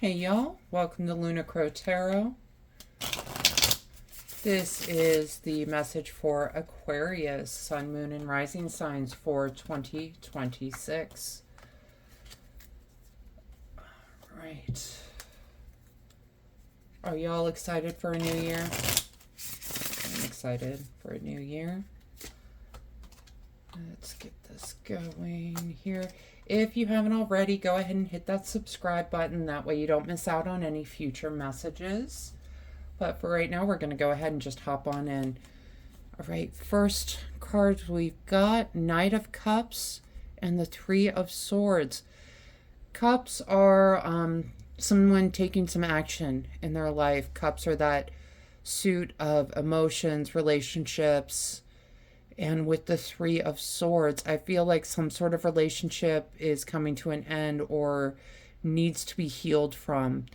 Hey y'all, welcome to Lunar Tarot. This is the message for Aquarius, Sun, Moon, and Rising signs for 2026. Right. Are y'all excited for a new year? I'm excited for a new year. Let's get this going here. If you haven't already, go ahead and hit that subscribe button. That way you don't miss out on any future messages. But for right now, we're going to go ahead and just hop on in. All right, first cards we've got Knight of Cups and the Three of Swords. Cups are someone taking some action in their life. Cups are that suit of emotions, relationships. And with the Three of Swords, I feel like some sort of relationship is coming to an end or needs to be healed from.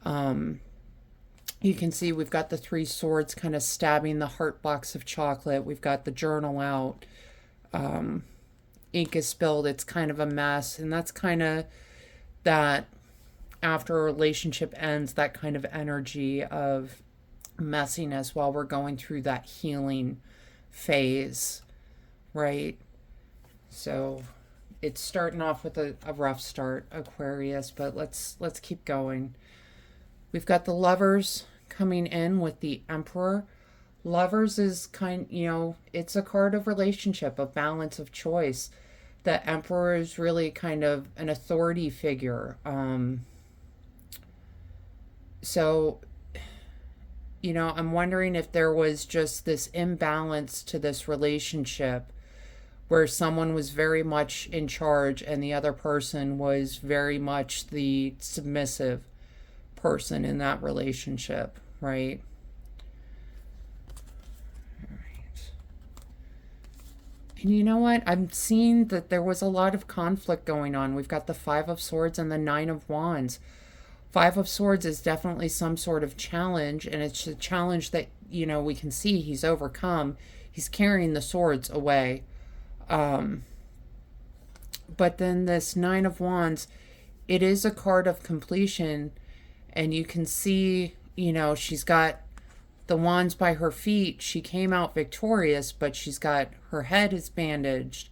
You can see we've got the Three Swords kind of stabbing the heart box of chocolate. We've got the journal out. Ink is spilled. It's kind of a mess. And that's kind of that, after a relationship ends, that kind of energy of messiness while we're going through that healing phase, right? So it's starting off with a rough start, Aquarius, but let's keep going. We've got the Lovers coming in with the Emperor. Lovers is it's a card of relationship, of balance, of choice. The Emperor is really kind of an authority figure. I'm wondering if there was just this imbalance to this relationship where someone was very much in charge and the other person was very much the submissive person in that relationship, right? All right. And you know what? I'm seeing that there was a lot of conflict going on. We've got the Five of Swords and the Nine of Wands. Five of Swords is definitely some sort of challenge, and it's a challenge that, we can see he's overcome. He's carrying the swords away. But then this Nine of Wands, it is a card of completion, and you can see, she's got the wands by her feet. She came out victorious, but she's got, her head is bandaged,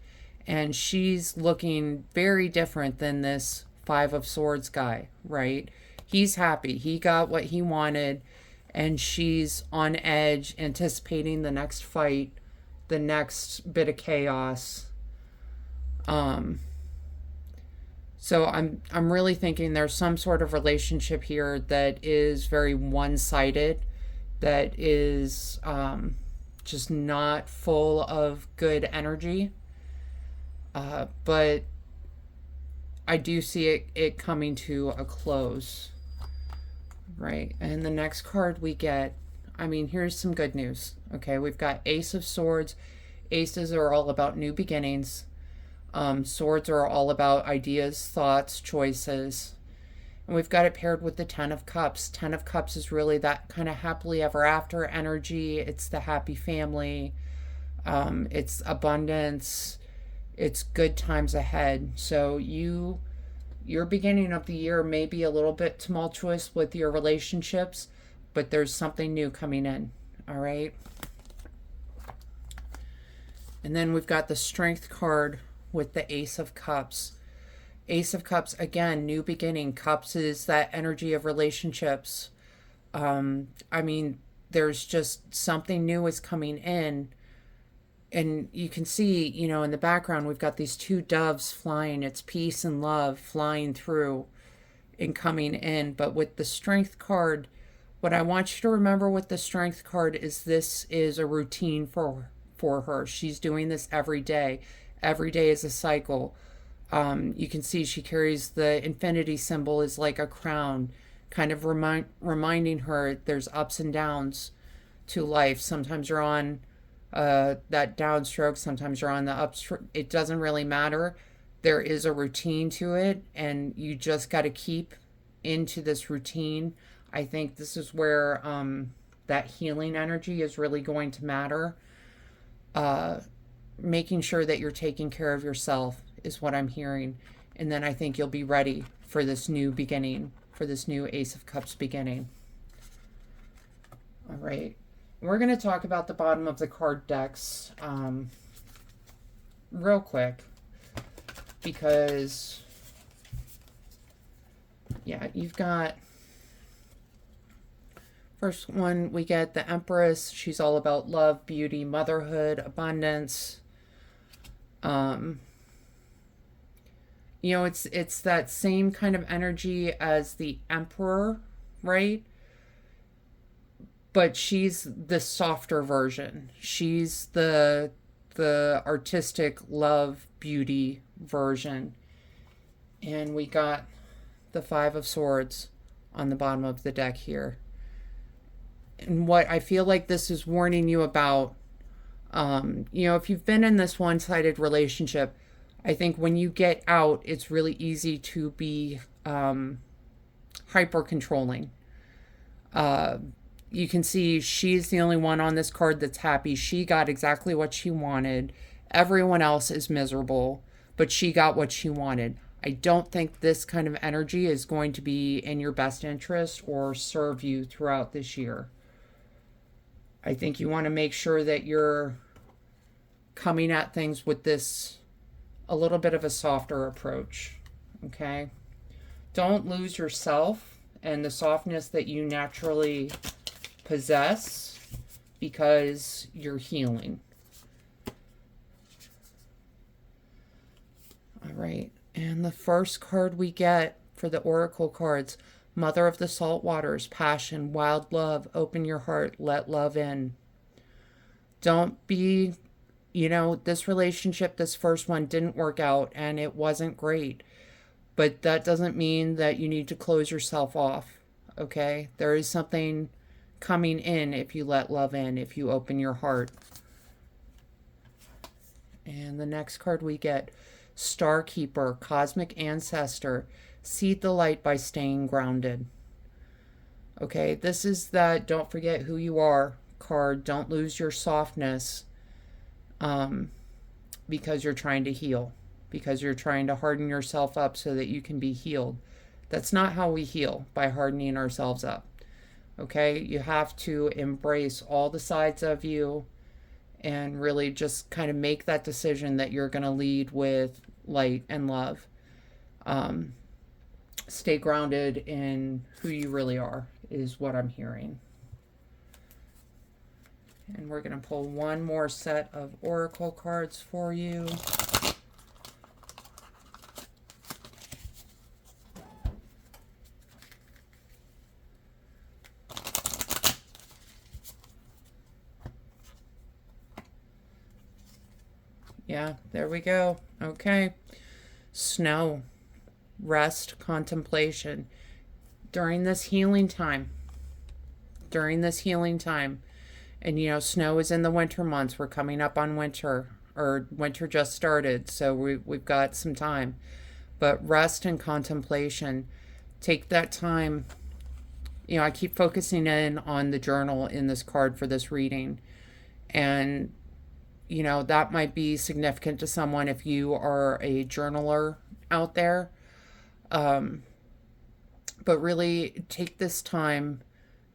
and she's looking very different than this Five of Swords guy, right? He's happy. He got what he wanted, and she's on edge, anticipating the next fight, the next bit of chaos. So I'm really thinking there's some sort of relationship here that is very one-sided, that is just not full of good energy. But I do see it coming to a close. Right, and the next card we get, here's some good news. Okay, we've got Ace of Swords. Aces are all about new beginnings. Swords are all about ideas, thoughts, choices. And we've got it paired with the Ten of Cups. Ten of Cups is really that kind of happily ever after energy. It's the happy family. It's abundance. It's good times ahead. So your beginning of the year may be a little bit tumultuous with your relationships, but there's something new coming in, all right? And then we've got the Strength card with the Ace of Cups. Ace of Cups, again, new beginning. Cups is that energy of relationships. There's just something new is coming in. And you can see, in the background, we've got these two doves flying. It's peace and love flying through and coming in. But with the Strength card, what I want you to remember with the Strength card is this is a routine for her. She's doing this every day. Every day is a cycle. You can see she carries the infinity symbol is like a crown, kind of reminding her there's ups and downs to life. Sometimes you're on that downstroke, sometimes you're on the upstroke. It doesn't really matter. There is a routine to it, and you just got to keep into this routine. I think this is where that healing energy is really going to matter. Making sure that you're taking care of yourself is what I'm hearing. And then I think you'll be ready for this new beginning for this new Ace of Cups beginning. All right. We're going to talk about the bottom of the card decks real quick because, yeah, you've got, first one, we get the Empress. She's all about love, beauty, motherhood, abundance. You know, it's that same kind of energy as the Emperor, right? But she's the softer version. She's the artistic love, beauty version. And we got the Five of Swords on the bottom of the deck here. And what I feel like this is warning you about, you know, if you've been in this one-sided relationship, I think when you get out, it's really easy to be hyper controlling. You can see she's the only one on this card that's happy. She got exactly what she wanted. Everyone else is miserable, but she got what she wanted. I don't think this kind of energy is going to be in your best interest or serve you throughout this year. I think you want to make sure that you're coming at things with this a little bit of a softer approach, okay? Don't lose yourself and the softness that you naturally possess because you're healing. All right, and the first card we get for the Oracle cards, Mother of the Salt Waters, passion, wild love, open your heart, let love in. Don't be, you know, this relationship, this first one didn't work out and it wasn't great. But that doesn't mean that you need to close yourself off, okay? There is something coming in if you let love in, if you open your heart. And the next card we get, Star Keeper, Cosmic Ancestor, seed the light by staying grounded. Okay, this is that don't forget who you are card. Don't lose your softness because you're trying to heal, because you're trying to harden yourself up so that you can be healed. That's not how we heal, by hardening ourselves up. Okay, you have to embrace all the sides of you and really just kind of make that decision that you're going to lead with light and love. Stay grounded in who you really are is what I'm hearing. And we're going to pull one more set of oracle cards for you. Yeah, there we go. Okay. Snow, rest, contemplation. During this healing time, and you know, snow is in the winter months. We're coming up on winter, or winter just started, so we've got some time. But rest and contemplation, take that time. You know, I keep focusing in on the journal in this card for this reading. And, you know, that might be significant to someone if you are a journaler out there. But really take this time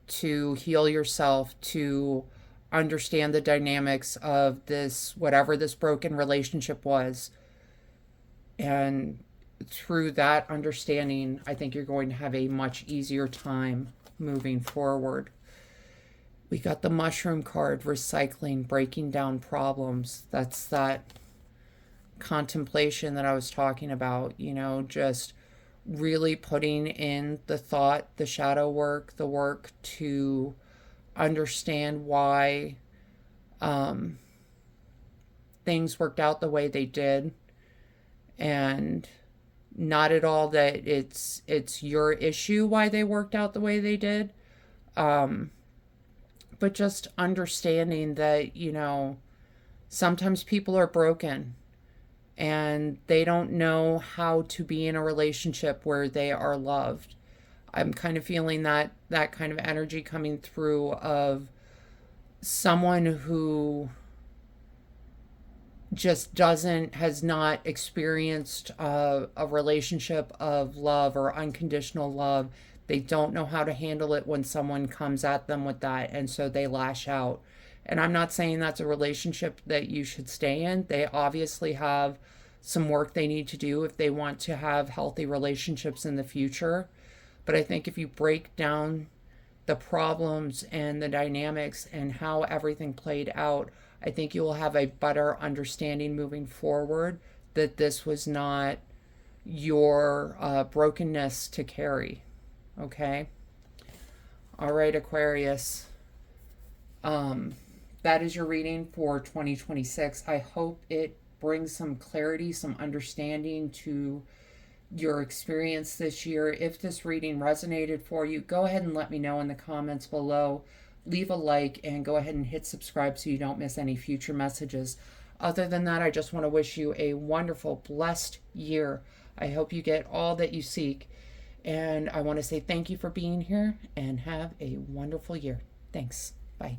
to heal yourself, to understand the dynamics of this, whatever this broken relationship was. And through that understanding, I think you're going to have a much easier time moving forward. We got the mushroom card, recycling, breaking down problems. That's that contemplation that I was talking about, you know, just really putting in the thought, the shadow work, the work to understand why things worked out the way they did. And not at all that it's your issue why they worked out the way they did. But just understanding that, you know, sometimes people are broken and they don't know how to be in a relationship where they are loved. I'm kind of feeling that kind of energy coming through of someone who just has not experienced a relationship of love or unconditional love They don't know how to handle it when someone comes at them with that, and so they lash out. And I'm not saying that's a relationship that you should stay in. They obviously have some work they need to do if they want to have healthy relationships in the future. But I think if you break down the problems and the dynamics and how everything played out, I think you will have a better understanding moving forward that this was not your brokenness to carry. Okay? All right, Aquarius. That is your reading for 2026. I hope it brings some clarity, some understanding to your experience this year. If this reading resonated for you, go ahead and let me know in the comments below. Leave a like and go ahead and hit subscribe so you don't miss any future messages. Other than that, I just want to wish you a wonderful, blessed year. I hope you get all that you seek. And I want to say thank you for being here and have a wonderful year. Thanks. Bye.